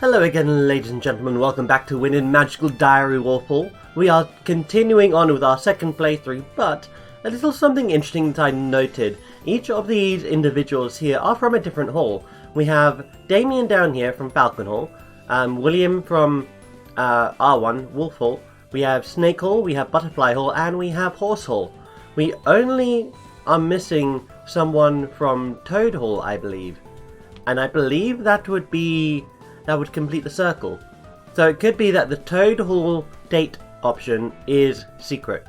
Hello again, ladies and gentlemen, welcome back to Wynn in Magical Diary Wolfhall. We are continuing on with our second playthrough, but a little something interesting that I noted. Each of these individuals here are from a different hall. We have Damien down here from Falcon Hall, William from R1, Wolf Hall, we have Snake Hall, we have Butterfly Hall, and we have Horse Hall. We only are missing someone from Toad Hall, I believe. And I believe that would complete the circle. So it could be that the Toad Hall date option is secret.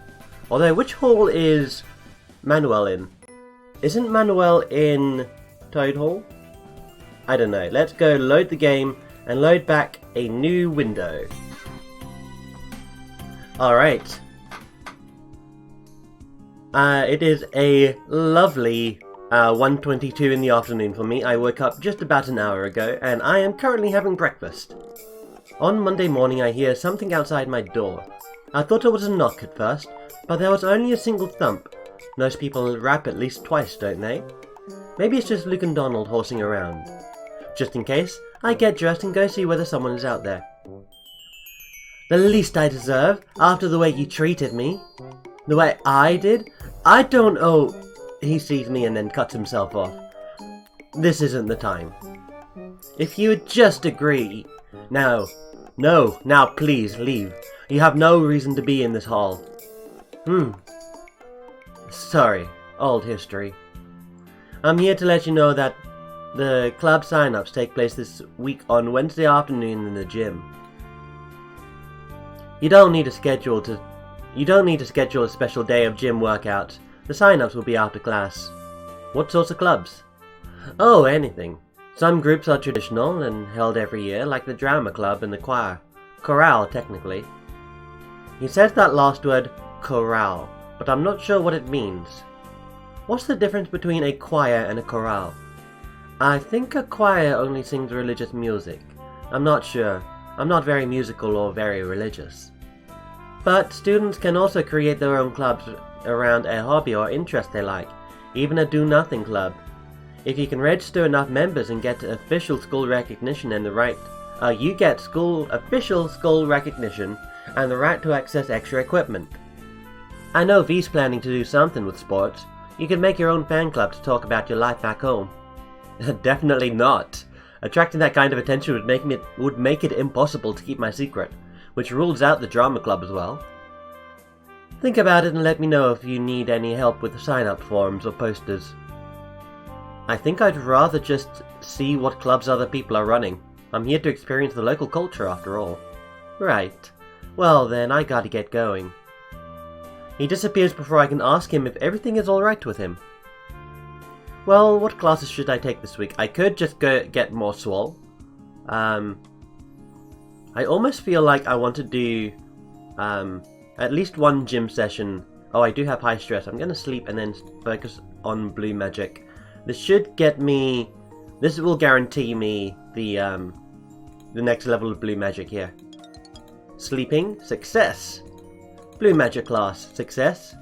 Although, which hall is Manuel in? Isn't Manuel in Toad Hall? I don't know. Let's go load the game and load back a new window. Alright. It is a lovely 1:22 in the afternoon for me. I woke up just about an hour ago, and I am currently having breakfast. On Monday morning I hear something outside my door. I thought it was a knock at first, but there was only a single thump. Most people rap at least twice, don't they? Maybe it's just Luke and Donald horsing around. Just in case, I get dressed and go see whether someone is out there. The least I deserve, after the way you treated me. The way I did? I don't owe... He sees me and then cuts himself off. This isn't the time. If you would just agree... Now please leave. You have no reason to be in this hall. Sorry, old history. I'm here to let you know that the club sign-ups take place this week on Wednesday afternoon in the gym. You don't need to schedule a special day of gym workouts. The sign-ups will be after class. What sorts of clubs? Oh, anything. Some groups are traditional and held every year, like the drama club and the choir. Chorale, technically. He says that last word, chorale, but I'm not sure what it means. What's the difference between a choir and a chorale? I think a choir only sings religious music. I'm not sure. I'm not very musical or very religious. But students can also create their own clubs around a hobby or interest they like, even a do-nothing club. If you can register enough members and get official school recognition and the right, official school recognition and the right to access extra equipment. I know V's planning to do something with sports. You could make your own fan club to talk about your life back home. Definitely not. Attracting that kind of attention would make it impossible to keep my secret, which rules out the drama club as well. Think about it and let me know if you need any help with the sign-up forms or posters. I think I'd rather just see what clubs other people are running. I'm here to experience the local culture after all. Right. Well then, I gotta get going. He disappears before I can ask him if everything is alright with him. Well, what classes should I take this week? I could just go get more swole. I almost feel like I want to do at least one gym session. Oh, I do have high stress. I'm gonna sleep and then focus on blue magic. This will guarantee me the next level of blue magic here. Sleeping, success. Blue magic class, success.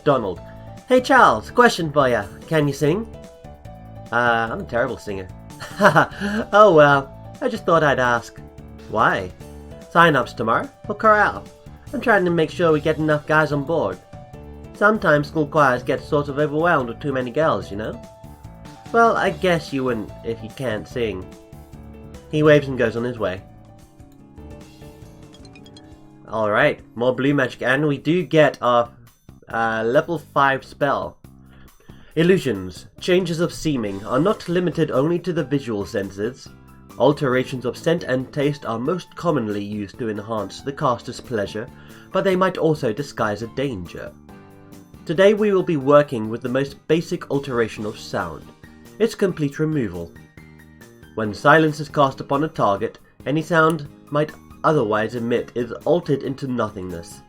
Donald. Hey Charles, question for ya. Can you sing? I'm a terrible singer. Oh well, I just thought I'd ask. Why? Sign-ups tomorrow for chorale. I'm trying to make sure we get enough guys on board. Sometimes school choirs get sort of overwhelmed with too many girls, you know? Well, I guess you wouldn't if you can't sing. He waves and goes on his way. Alright, more blue magic, and we do get our level 5 spell. Illusions, changes of seeming, are not limited only to the visual senses. Alterations of scent and taste are most commonly used to enhance the caster's pleasure, but they might also disguise a danger. Today we will be working with the most basic alteration of sound, its complete removal. When silence is cast upon a target, any sound might otherwise emit is altered into nothingness.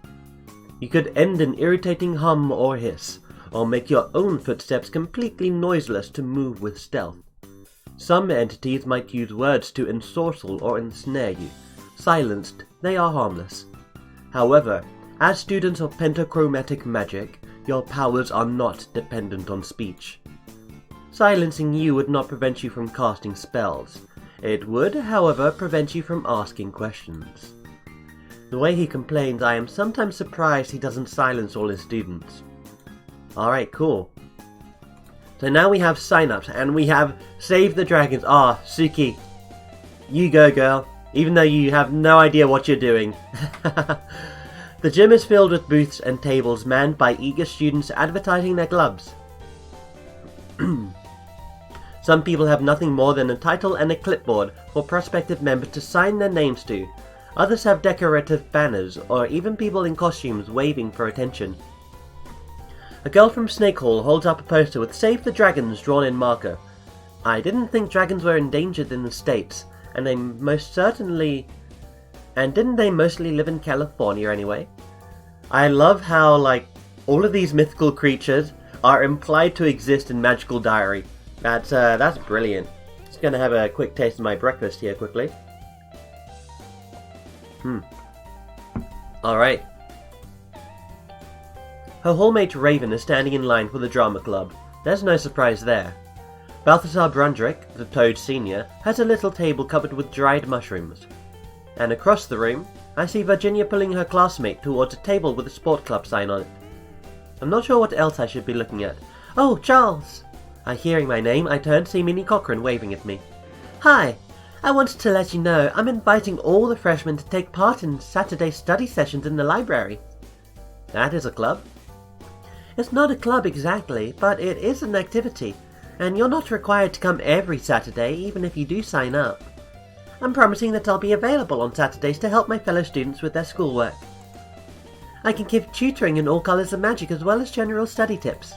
You could end an irritating hum or hiss, or make your own footsteps completely noiseless to move with stealth. Some entities might use words to ensorcel or ensnare you. Silenced, they are harmless. However, as students of pentachromatic magic, your powers are not dependent on speech. Silencing you would not prevent you from casting spells. It would, however, prevent you from asking questions. The way he complains, I am sometimes surprised he doesn't silence all his students. Alright, cool. So now we have sign-ups, and we have Save the Dragons. Suki. You go, girl. Even though you have no idea what you're doing. The gym is filled with booths and tables manned by eager students advertising their clubs. Some people have nothing more than a title and a clipboard for prospective members to sign their names to. Others have decorative banners, or even people in costumes waving for attention. A girl from Snake Hall holds up a poster with Save the Dragons drawn in marker. I didn't think dragons were endangered in the States, and didn't they mostly live in California anyway? I love how, all of these mythical creatures are implied to exist in Magical Diary. That's brilliant. Just gonna have a quick taste of my breakfast here quickly. Alright. Her hallmate Raven is standing in line for the drama club. There's no surprise there. Balthazar Brundrick, the Toad Senior, has a little table covered with dried mushrooms. And across the room, I see Virginia pulling her classmate towards a table with a sport club sign on it. I'm not sure what else I should be looking at. Oh, Charles! Hearing my name, I turn to see Minnie Cochran waving at me. Hi! I wanted to let you know I'm inviting all the freshmen to take part in Saturday study sessions in the library. That is a club? It's not a club exactly, but it is an activity, and you're not required to come every Saturday even if you do sign up. I'm promising that I'll be available on Saturdays to help my fellow students with their schoolwork. I can give tutoring in all colours of magic as well as general study tips.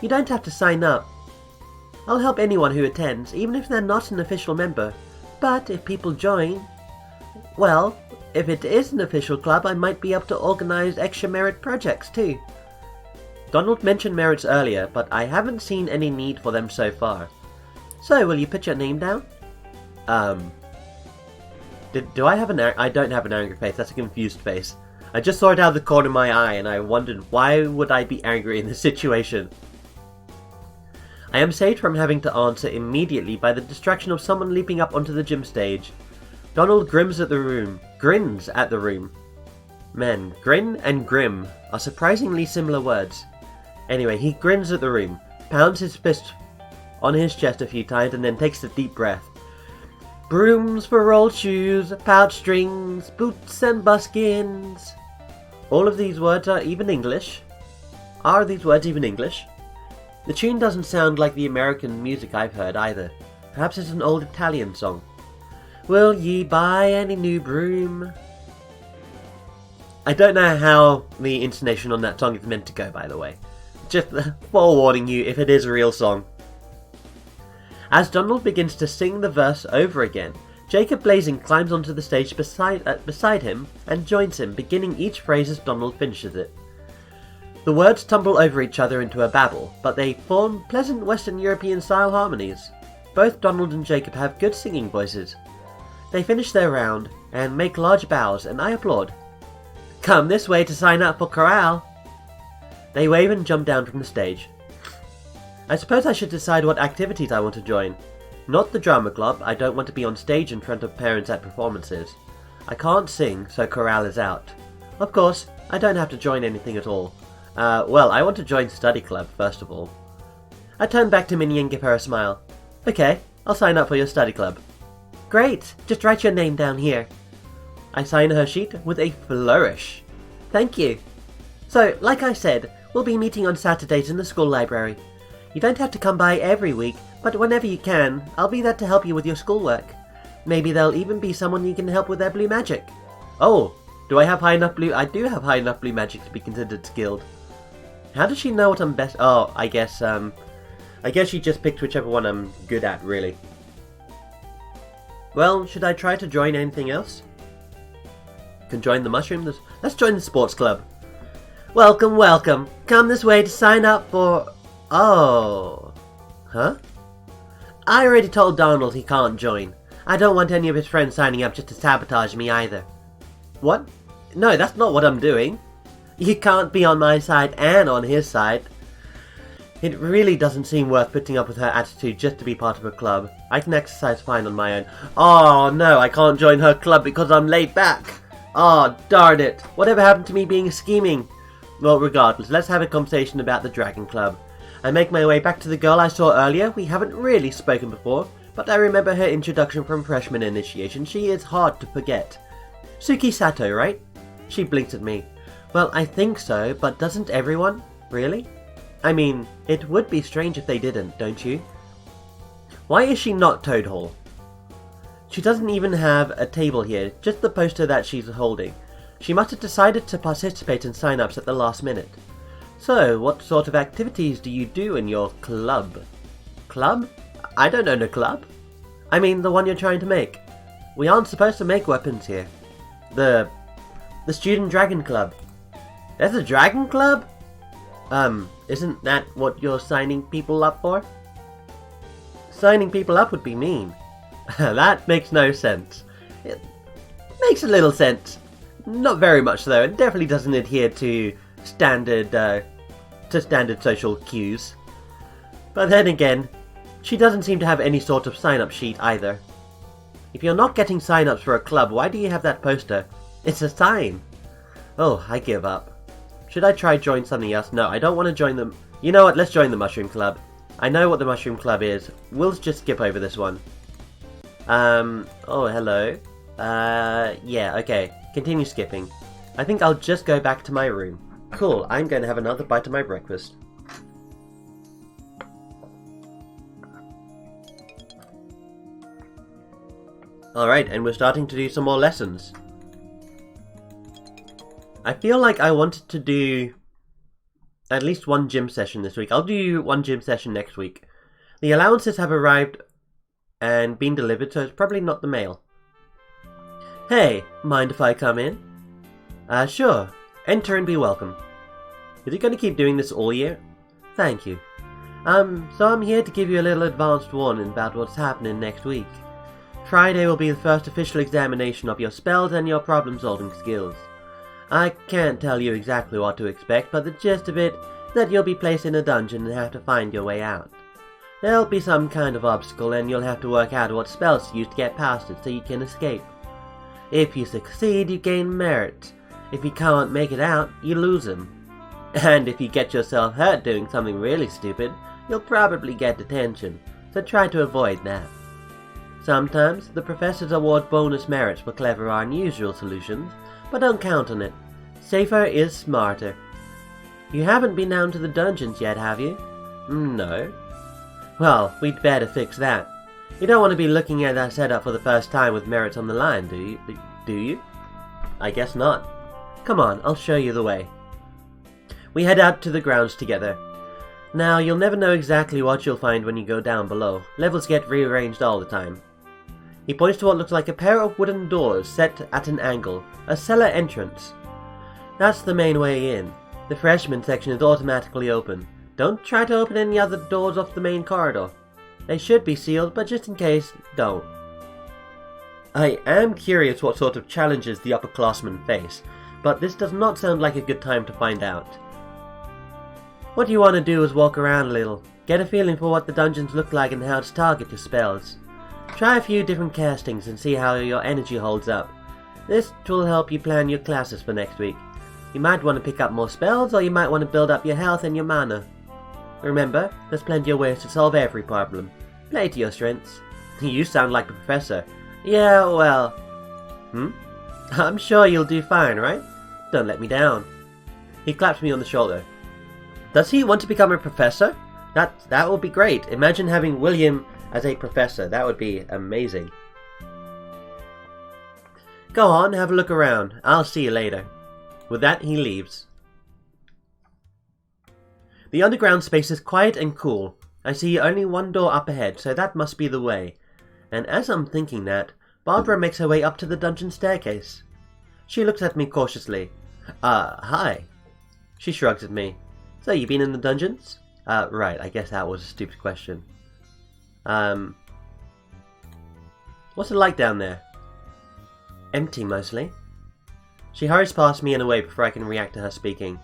You don't have to sign up. I'll help anyone who attends, even if they're not an official member. But if people join, well, if it is an official club, I might be able to organise extra merit projects too. Donald mentioned merits earlier, but I haven't seen any need for them so far. So, will you put your name down? Do I have I don't have an angry face, that's a confused face. I just saw it out of the corner of my eye and I wondered why would I be angry in this situation. I am saved from having to answer immediately by the distraction of someone leaping up onto the gym stage. Donald grins at the room. Men, grin and grim are surprisingly similar words. Anyway, he grins at the room, pounds his fist on his chest a few times and then takes a deep breath. Brooms for rolled shoes, pouch strings, boots and buskins. All of these words are even English. Are these words even English? The tune doesn't sound like the American music I've heard either. Perhaps it's an old Italian song. Will ye buy any new broom? I don't know how the intonation on that song is meant to go, by the way. Just forewarning you if it is a real song. As Donald begins to sing the verse over again, Jacob Blazing climbs onto the stage beside him and joins him, beginning each phrase as Donald finishes it. The words tumble over each other into a babble, but they form pleasant Western European-style harmonies. Both Donald and Jacob have good singing voices. They finish their round and make large bows, and I applaud. Come this way to sign up for chorale! They wave and jump down from the stage. I suppose I should decide what activities I want to join. Not the drama club, I don't want to be on stage in front of parents at performances. I can't sing, so chorale is out. Of course, I don't have to join anything at all. I want to join study club, first of all. I turn back to Minnie and give her a smile. Okay, I'll sign up for your study club. Great, just write your name down here. I sign her sheet with a flourish. Thank you. So, like I said, we'll be meeting on Saturdays in the school library. You don't have to come by every week, but whenever you can, I'll be there to help you with your schoolwork. Maybe there'll even be someone you can help with their blue magic. Oh, do I have high enough blue? I do have high enough blue magic to be considered skilled. How does she know what I'm best? Oh, I guess she just picked whichever one I'm good at, really. Well, should I try to join anything else? Can join the mushroom? Let's join the sports club. Welcome, welcome. Come this way to sign up for... Oh. Huh? I already told Donald he can't join. I don't want any of his friends signing up just to sabotage me either. What? No, that's not what I'm doing. You can't be on my side and on his side. It really doesn't seem worth putting up with her attitude just to be part of a club. I can exercise fine on my own. Oh no, I can't join her club because I'm laid back. Oh, darn it. Whatever happened to me being scheming? Well, regardless, let's have a conversation about the Dragon Club. I make my way back to the girl I saw earlier. We haven't really spoken before, but I remember her introduction from freshman initiation. She is hard to forget. Suki Sato, right? She blinked at me. Well, I think so, but doesn't everyone? Really? I mean, it would be strange if they didn't, don't you? Why is she not Toad Hall? She doesn't even have a table here, just the poster that she's holding. She must have decided to participate in sign-ups at the last minute. So, what sort of activities do you do in your club? Club? I don't own a club. I mean, the one you're trying to make. We aren't supposed to make weapons here. The Student Dragon Club. There's a Dragon Club? Isn't that what you're signing people up for? Signing people up would be mean. That makes no sense. It makes a little sense. Not very much though. It definitely doesn't adhere to standard social cues. But then again, she doesn't seem to have any sort of sign-up sheet either. If you're not getting sign-ups for a club, why do you have that poster? It's a sign. Oh, I give up. Should I try join something else? No, I don't want to join them. You know what? Let's join the Mushroom Club. I know what the Mushroom Club is. We'll just skip over this one. Oh, hello. Yeah, okay. Continue skipping. I think I'll just go back to my room. Cool, I'm going to have another bite of my breakfast. Alright, and we're starting to do some more lessons. I feel like I wanted to do at least one gym session this week. I'll do one gym session next week. The allowances have arrived and been delivered, so it's probably not the mail. Hey, mind if I come in? Sure. Enter and be welcome. Is he going to keep doing this all year? Thank you. So I'm here to give you a little advanced warning about what's happening next week. Friday will be the first official examination of your spells and your problem-solving skills. I can't tell you exactly what to expect, but the gist of it is that you'll be placed in a dungeon and have to find your way out. There'll be some kind of obstacle and you'll have to work out what spells to use to get past it so you can escape. If you succeed, you gain merit. If you can't make it out, you lose them. And if you get yourself hurt doing something really stupid, you'll probably get detention, so try to avoid that. Sometimes, the professors award bonus merits for clever or unusual solutions, but don't count on it. Safer is smarter. You haven't been down to the dungeons yet, have you? No. Well, we'd better fix that. You don't want to be looking at that setup for the first time with merits on the line, do you? Do you? I guess not. Come on, I'll show you the way. We head out to the grounds together. Now, you'll never know exactly what you'll find when you go down below. Levels get rearranged all the time. He points to what looks like a pair of wooden doors set at an angle, a cellar entrance. That's the main way in. The freshman section is automatically open. Don't try to open any other doors off the main corridor. They should be sealed, but just in case, don't. I am curious what sort of challenges the upperclassmen face, but this does not sound like a good time to find out. What you want to do is walk around a little, get a feeling for what the dungeons look like and how to target your spells. Try a few different castings and see how your energy holds up. This will help you plan your classes for next week. You might want to pick up more spells, or you might want to build up your health and your mana. Remember, there's plenty of ways to solve every problem. Play to your strengths. You sound like the professor. Yeah, well... I'm sure you'll do fine, right? Don't let me down. He claps me on the shoulder. Does he want to become a professor? That would be great. Imagine having William as a professor. That would be amazing. Go on, have a look around. I'll see you later. With that, he leaves. The underground space is quiet and cool. I see only one door up ahead, so that must be the way. And as I'm thinking that, Barbara makes her way up to the dungeon staircase. She looks at me cautiously. Hi. She shrugs at me. So, you been in the dungeons? Right, I guess that was a stupid question. What's it like down there? Empty, mostly. She hurries past me and away before I can react to her speaking.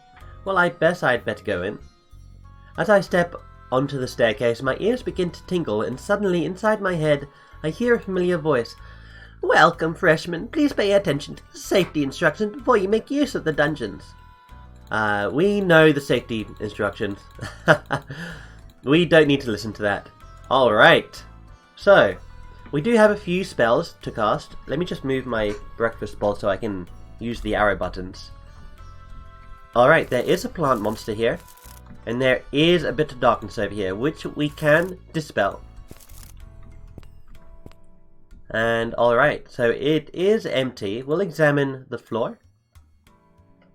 Well, I guess I'd better go in. As I step onto the staircase, my ears begin to tingle, and suddenly, inside my head, I hear a familiar voice. Welcome, freshmen. Please pay attention to the safety instructions before you make use of the dungeons. We know the safety instructions. We don't need to listen to that. Alright. So, we do have a few spells to cast. Let me just move my breakfast bowl so I can use the arrow buttons. Alright, there is a plant monster here. And there is a bit of darkness over here, which we can dispel. And alright, so it is empty. We'll examine the floor.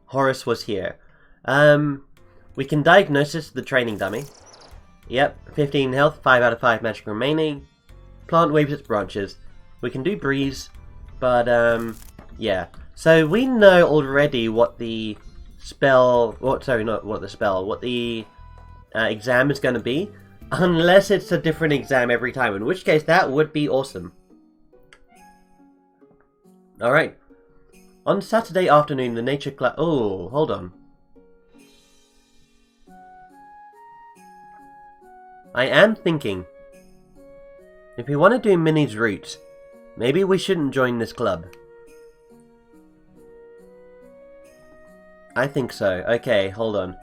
Horus was here. We can diagnose the training dummy. Yep, 15 health, 5 out of 5 magic remaining. Plant waves its branches. We can do breeze, but yeah. So we know already what the spell, what the exam is going to be, unless it's a different exam every time, in which case that would be awesome. Alright. On Saturday afternoon, the nature class... Oh, hold on. I am thinking, if we want to do Minnie's route, maybe we shouldn't join this club. I think so. Okay, hold on.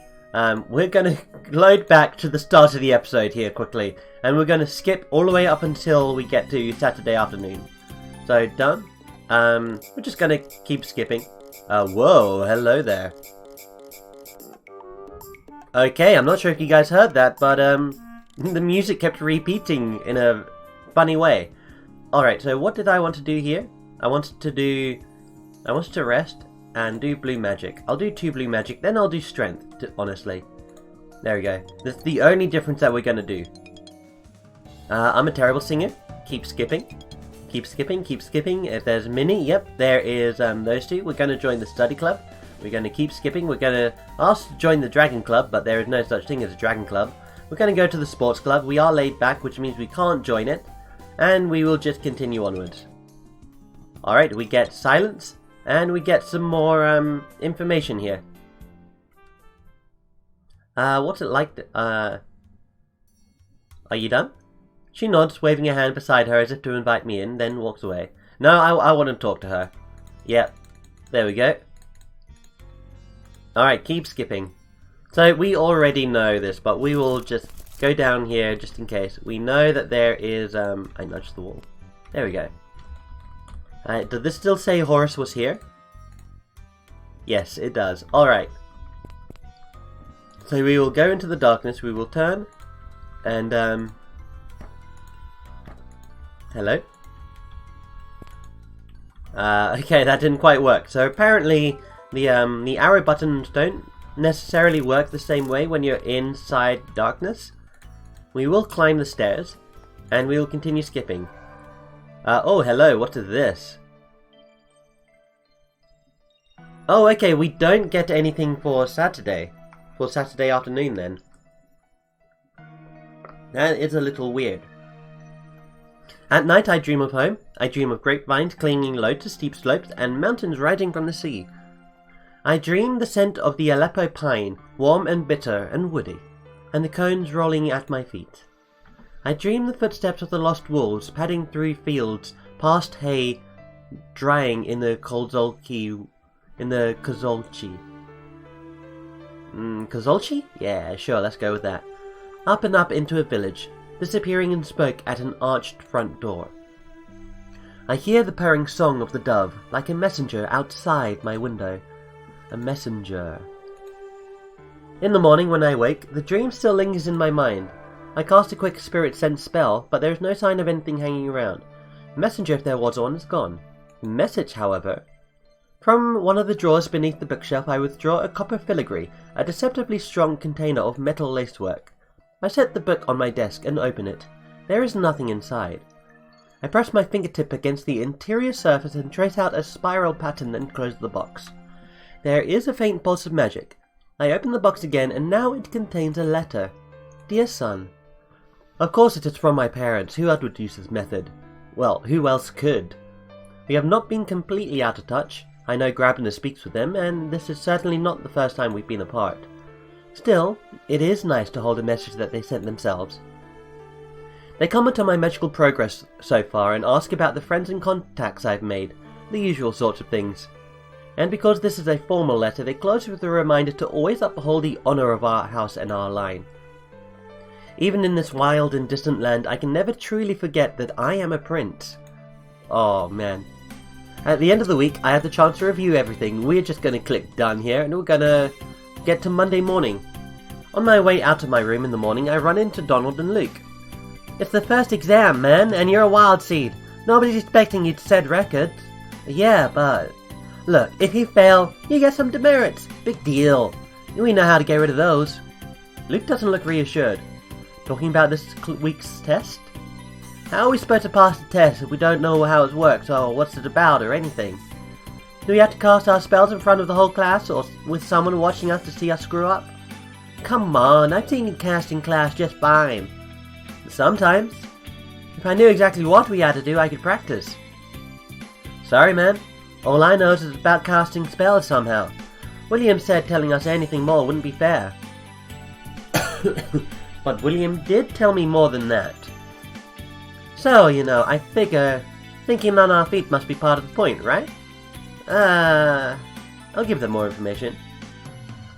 We're going to load back to the start of the episode here quickly, and we're going to skip all the way up until we get to Saturday afternoon. So, done. We're just going to keep skipping. Whoa, hello there. Okay, I'm not sure if you guys heard that, but the music kept repeating in a funny way. Alright, so what did I want to do here? I wanted to rest and do blue magic. I'll do 2 blue magic, then I'll do strength, honestly. There we go. That's the only difference that we're going to do. I'm a terrible singer. Keep skipping. Keep skipping, keep skipping. If there's Minnie, yep, there is those two. We're going to join the study club. We're going to keep skipping. We're going to ask to join the dragon club, but there is no such thing as a dragon club. We're going to go to the sports club. We are laid back, which means we can't join it. And we will just continue onwards. Alright, we get silence. And we get some more information here. What's it like? Are you done? She nods, waving a hand beside her as if to invite me in, then walks away. No, I want to talk to her. Yep. There we go. Alright, keep skipping. So, we already know this, but we will just go down here just in case. We know that there is, I nudged the wall. There we go. Did this still say Horus was here? Yes, it does. Alright. So we will go into the darkness, we will turn, and, hello? Okay, that didn't quite work. So apparently, the arrow buttons don't necessarily work the same way when you're inside darkness. We will climb the stairs, and we will continue skipping. Oh, hello, what is this? Oh, okay, we don't get anything for Saturday. For Saturday afternoon, then. That is a little weird. At night I dream of home. I dream of grapevines clinging low to steep slopes and mountains rising from the sea. I dream the scent of the Aleppo pine, warm and bitter and woody, and the cones rolling at my feet. I dream the footsteps of the lost wolves padding through fields, past hay drying in the Kozolchi. Kozolchi? Yeah, sure, let's go with that. Up and up into a village, disappearing in smoke at an arched front door. I hear the purring song of the dove, like a messenger outside my window. A messenger. In the morning when I wake, the dream still lingers in my mind. I cast a quick spirit sense spell, but there is no sign of anything hanging around. Messenger, if there was one, is gone. Message, however. From one of the drawers beneath the bookshelf I withdraw a copper filigree, a deceptively strong container of metal lacework. I set the book on my desk and open it. There is nothing inside. I press my fingertip against the interior surface and trace out a spiral pattern and close the box. There is a faint pulse of magic. I open the box again and now it contains a letter. Dear son. Of course it is from my parents. Who else would use this method? Well, who else could? We have not been completely out of touch. I know Grabner speaks with them, and this is certainly not the first time we've been apart. Still, it is nice to hold a message that they sent themselves. They comment on my magical progress so far and ask about the friends and contacts I've made, the usual sorts of things. And because this is a formal letter, they close with a reminder to always uphold the honor of our house and our line. Even in this wild and distant land, I can never truly forget that I am a prince. Oh man. At the end of the week, I have the chance to review everything. We're just going to click done here and we're going to get to Monday morning. On my way out of my room in the morning, I run into Donald and Luke. It's the first exam, man, and you're a wild seed. Nobody's expecting you to set records. Yeah, but... Look, if you fail, you get some demerits. Big deal. We know how to get rid of those. Luke doesn't look reassured. Talking about this week's test? How are we supposed to pass the test if we don't know how it works or what's it about or anything? Do we have to cast our spells in front of the whole class or with someone watching us to see us screw up? Come on, I've seen you cast in class just fine. Sometimes. If I knew exactly what we had to do, I could practice. Sorry, man. All I know is it's about casting spells somehow. William said telling us anything more wouldn't be fair. But William did tell me more than that. So, you know, I figure thinking on our feet must be part of the point, right? I'll give them more information.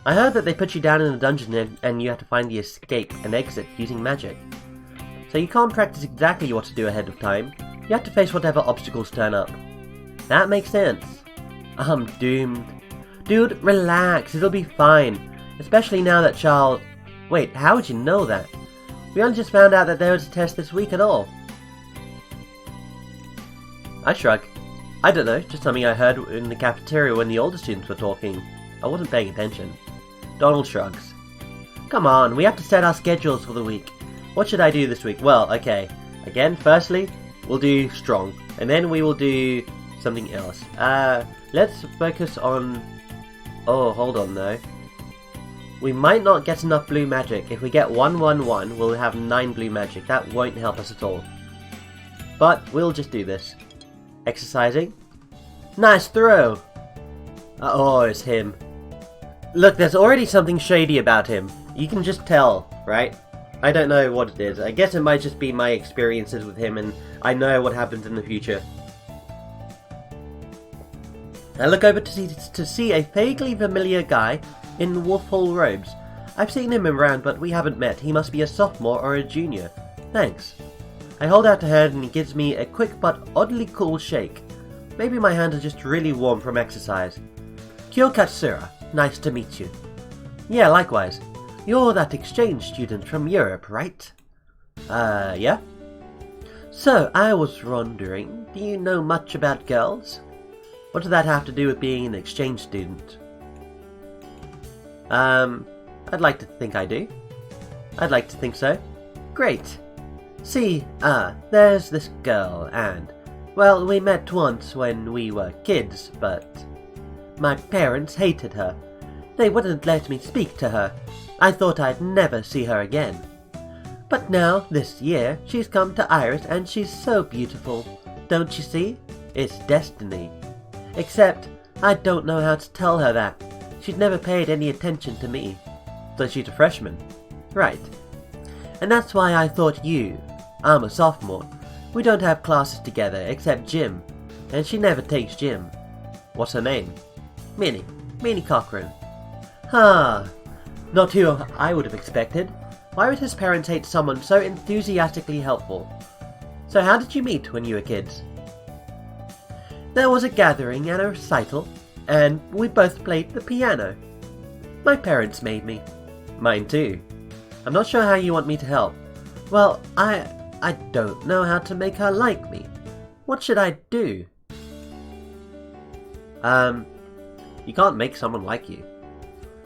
I heard that they put you down in a dungeon and you have to find the escape and exit using magic. So you can't practice exactly what to do ahead of time. You have to face whatever obstacles turn up. That makes sense. I'm doomed. Dude, relax, it'll be fine. Especially now that Charles... Wait, how would you know that? We only just found out that there was a test this week at all. I shrug. I don't know, just something I heard in the cafeteria when the older students were talking. I wasn't paying attention. Donald shrugs. Come on, we have to set our schedules for the week. What should I do this week? Well, okay. Again, firstly, we'll do strong. And then we will do something else. Let's focus on... Oh, hold on though. We might not get enough blue magic. If we get 111, we'll have 9 blue magic. That won't help us at all. But we'll just do this. Exercising. Nice throw! Oh, it's him. Look, there's already something shady about him. You can just tell, right? I don't know what it is. I guess it might just be my experiences with him and I know what happens in the future. I look over to see a vaguely familiar guy in wolf hall robes. I've seen him around, but we haven't met. He must be a sophomore or a junior. Thanks. I hold out a hand and he gives me a quick but oddly cool shake. Maybe my hands are just really warm from exercise. Kyo Katsura, nice to meet you. Yeah, likewise. You're that exchange student from Europe, right? Yeah? So, I was wondering, do you know much about girls? What does that have to do with being an exchange student? I'd like to think I do. I'd like to think so. Great. See, there's this girl, and, well, we met once when we were kids, but my parents hated her. They wouldn't let me speak to her. I thought I'd never see her again. But now, this year, she's come to Iris and she's so beautiful. Don't you see? It's destiny. Except, I don't know how to tell her that. She'd never paid any attention to me. So she's a freshman. Right. And that's why I thought you. I'm a sophomore. We don't have classes together except gym. And she never takes gym. What's her name? Minnie. Minnie Cochran. Huh. Not who I would have expected. Why would his parents hate someone so enthusiastically helpful? So how did you meet when you were kids? There was a gathering and a recital, and we both played the piano. My parents made me. Mine too. I'm not sure how you want me to help. Well, I don't know how to make her like me. What should I do? You can't make someone like you.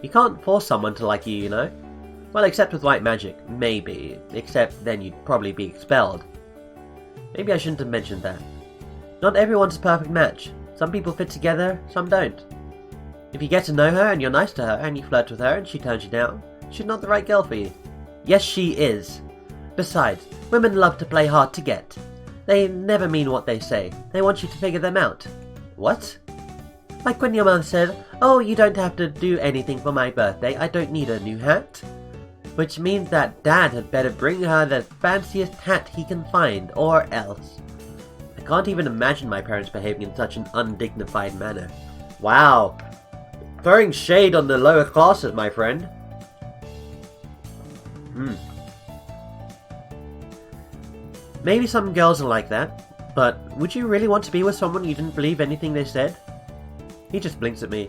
You can't force someone to like you, you know? Well, except with white magic, maybe. Except then you'd probably be expelled. Maybe I shouldn't have mentioned that. Not everyone's a perfect match. Some people fit together, some don't. If you get to know her and you're nice to her and you flirt with her and she turns you down, she's not the right girl for you. Yes, she is. Besides, women love to play hard to get. They never mean what they say. They want you to figure them out. What? Like when your mother says, "Oh, you don't have to do anything for my birthday, I don't need a new hat." Which means that Dad had better bring her the fanciest hat he can find, or else. I can't even imagine my parents behaving in such an undignified manner. Wow. Throwing shade on the lower classes, my friend. Maybe some girls are like that, but would you really want to be with someone you didn't believe anything they said? He just blinks at me.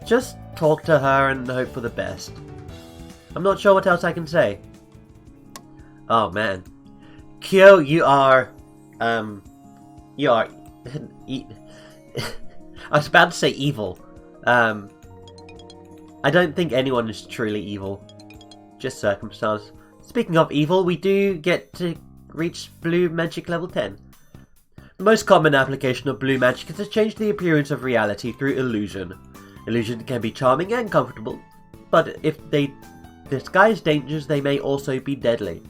Just talk to her and hope for the best. I'm not sure what else I can say. Oh man. Kyo, you are... I was about to say evil. I don't think anyone is truly evil. Just circumstance. Speaking of evil, we do get to reach blue magic level 10. The most common application of blue magic is to change the appearance of reality through illusion. Illusion can be charming and comfortable, but if they disguise dangers, they may also be deadly.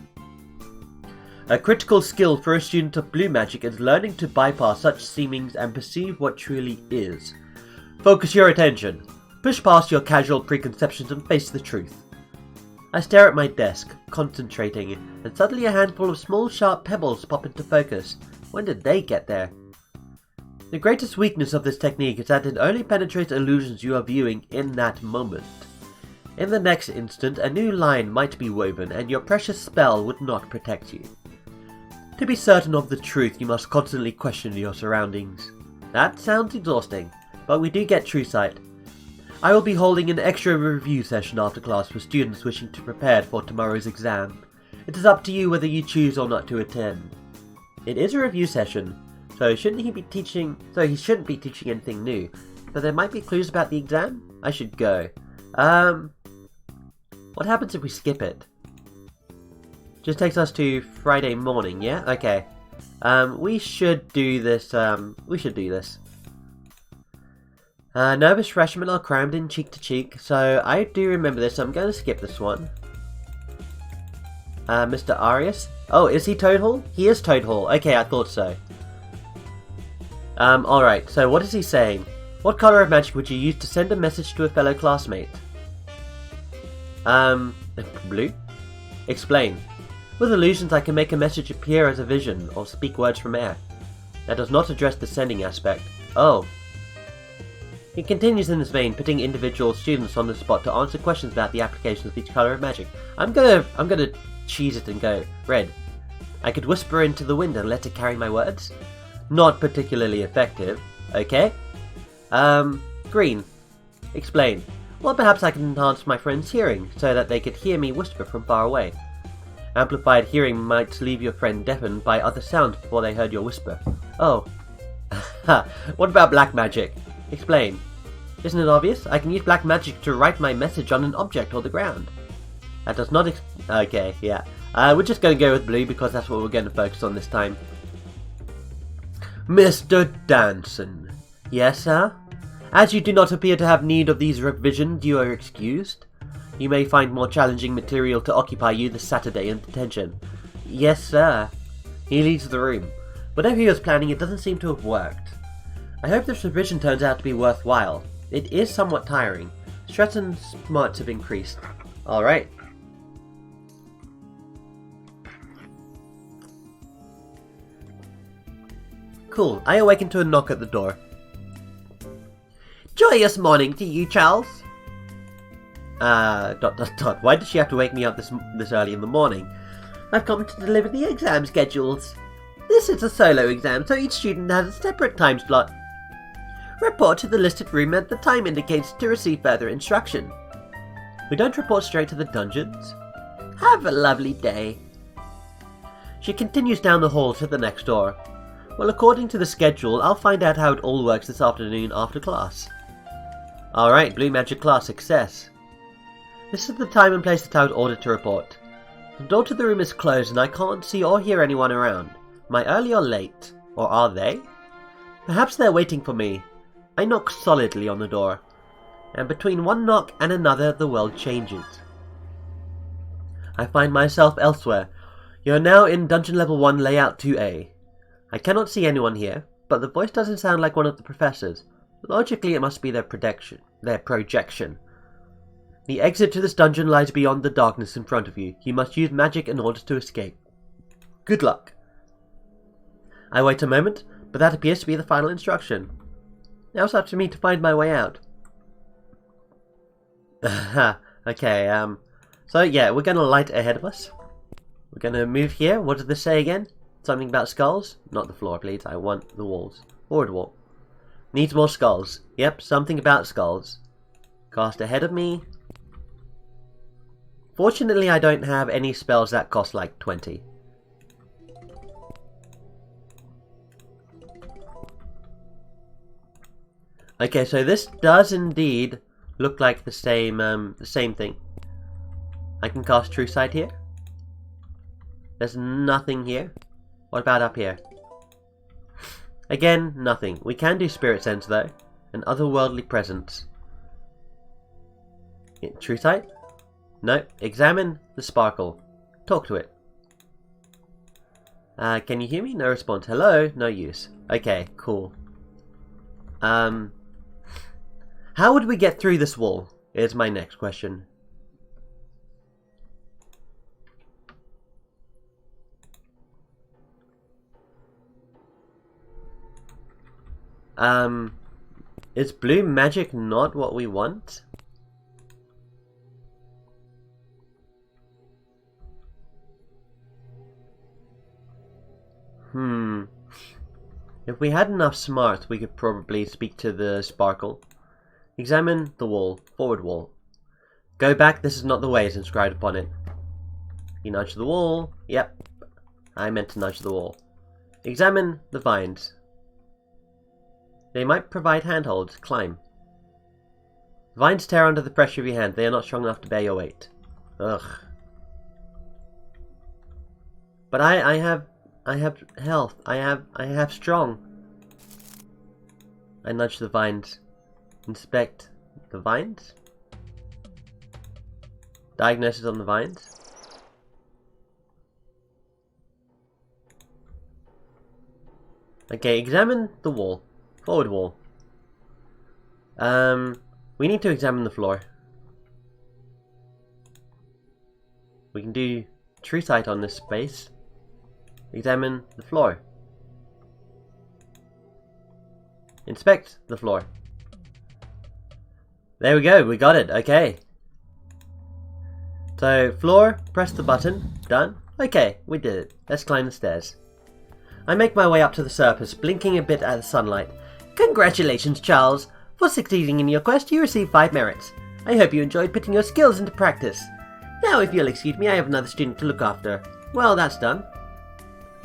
A critical skill for a student of blue magic is learning to bypass such seemings and perceive what truly is. Focus your attention. Push past your casual preconceptions and face the truth. I stare at my desk, concentrating, and suddenly a handful of small sharp pebbles pop into focus. When did they get there? The greatest weakness of this technique is that it only penetrates illusions you are viewing in that moment. In the next instant, a new line might be woven, and your precious spell would not protect you. To be certain of the truth, you must constantly question your surroundings. That sounds exhausting, but we do get true sight. I will be holding an extra review session after class for students wishing to prepare for tomorrow's exam. It is up to you whether you choose or not to attend. It is a review session, so he shouldn't be teaching anything new, but there might be clues about the exam? I should go. What happens if we skip it? Just takes us to Friday morning, yeah? Okay. We should do this, nervous freshmen are crammed in cheek to cheek, so I do remember this, so I'm going to skip this one. Mr. Arias? Oh, is he Toad Hall? He is Toad Hall. Okay, I thought so. Alright, so what is he saying? What color of magic would you use to send a message to a fellow classmate? Blue? Explain. With illusions I can make a message appear as a vision, or speak words from air. That does not address the sending aspect. Oh. He continues in this vein, putting individual students on the spot to answer questions about the applications of each color of magic. I'm gonna cheese it and go, red. I could whisper into the wind and let it carry my words. Not particularly effective. Okay. Green. Explain. Well, perhaps I can enhance my friend's hearing, so that they could hear me whisper from far away. Amplified hearing might leave your friend deafened by other sounds before they heard your whisper. Oh. What about black magic? Explain. Isn't it obvious? I can use black magic to write my message on an object or the ground. That does not okay, yeah. We're just going to go with blue because that's what we're going to focus on this time. Mr. Danson. Yes, sir? As you do not appear to have need of these revisions, you are excused. You may find more challenging material to occupy you this Saturday in detention. Yes, sir. He leaves the room. Whatever he was planning, it doesn't seem to have worked. I hope this revision turns out to be worthwhile. It is somewhat tiring. Stress and smarts have increased. Alright. Cool. I awaken to a knock at the door. Joyous morning to you, Charles. Why did she have to wake me up this early in the morning? I've come to deliver the exam schedules. This is a solo exam, so each student has a separate time slot. Report to the listed room at the time indicates to receive further instruction. We don't report straight to the dungeons. Have a lovely day. She continues down the hall to the next door. Well, according to the schedule, I'll find out how it all works this afternoon after class. Alright, Blue Magic class success. This is the time and place that I was ordered to report. The door to the room is closed and I can't see or hear anyone around. Am I early or late? Or are they? Perhaps they're waiting for me. I knock solidly on the door. And between one knock and another, the world changes. I find myself elsewhere. You're now in Dungeon Level 1 Layout 2A. I cannot see anyone here, but the voice doesn't sound like one of the professors. Logically, it must be their projection. The exit to this dungeon lies beyond the darkness in front of you. You must use magic in order to escape. Good luck. I wait a moment, but that appears to be the final instruction. Now it's up to me to find my way out. Okay, so yeah, we're gonna light ahead of us. We're gonna move here. What does this say again? Something about skulls? Not the floor, please. I want the walls. Forward wall. Needs more skulls. Yep, something about skulls. Cast ahead of me. Fortunately, I don't have any spells that cost like 20. Okay, so this does indeed look like the same thing. I can cast True Sight here. There's nothing here. What about up here? Again, nothing. We can do Spirit Sense though. An otherworldly presence. True Sight? No. Examine the sparkle. Talk to it. Can you hear me? No response. Hello? No use. Okay, cool. How would we get through this wall? Is my next question. Is blue magic not what we want? If we had enough smarts, we could probably speak to the sparkle. Examine the wall. Forward wall. Go back, this is not the way, is inscribed upon it. You nudge the wall. Yep. I meant to nudge the wall. Examine the vines. They might provide handholds. Climb. Vines tear under the pressure of your hand. They are not strong enough to bear your weight. Ugh. But I have health. I have strong. I nudge the vines. Inspect the vines. Diagnosis on the vines. Okay, examine the wall. Forward wall. We need to examine the floor. We can do True Sight on this space. Examine the floor. Inspect the floor. There we go, we got it, okay. So, floor, press the button, done. Okay, we did it. Let's climb the stairs. I make my way up to the surface, blinking a bit at the sunlight. Congratulations, Charles! For succeeding in your quest, you receive 5 merits. I hope you enjoyed putting your skills into practice. Now, if you'll excuse me, I have another student to look after. Well, that's done.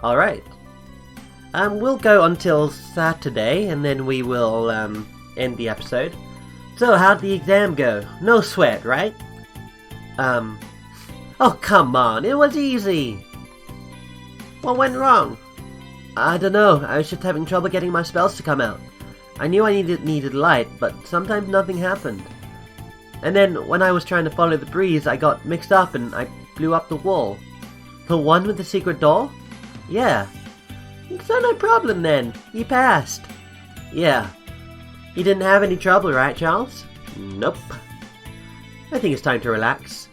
Alright. We'll go until Saturday, and then we will, end the episode. So, how'd the exam go? No sweat, right? Oh, come on, it was easy! What went wrong? I don't know, I was just having trouble getting my spells to come out. I knew I needed light, but sometimes nothing happened. And then, when I was trying to follow the breeze, I got mixed up and I blew up the wall. The one with the secret door? Yeah. So no problem then, you passed. Yeah. You didn't have any trouble, right, Charles? Nope. I think it's time to relax.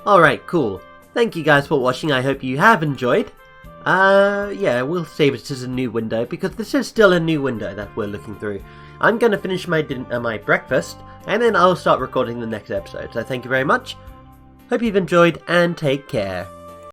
Alright, cool. Thank you guys for watching, I hope you have enjoyed. Yeah, we'll save it as a new window, because this is still a new window that we're looking through. I'm gonna finish my breakfast, and then I'll start recording the next episode. So thank you very much. Hope you've enjoyed, and take care.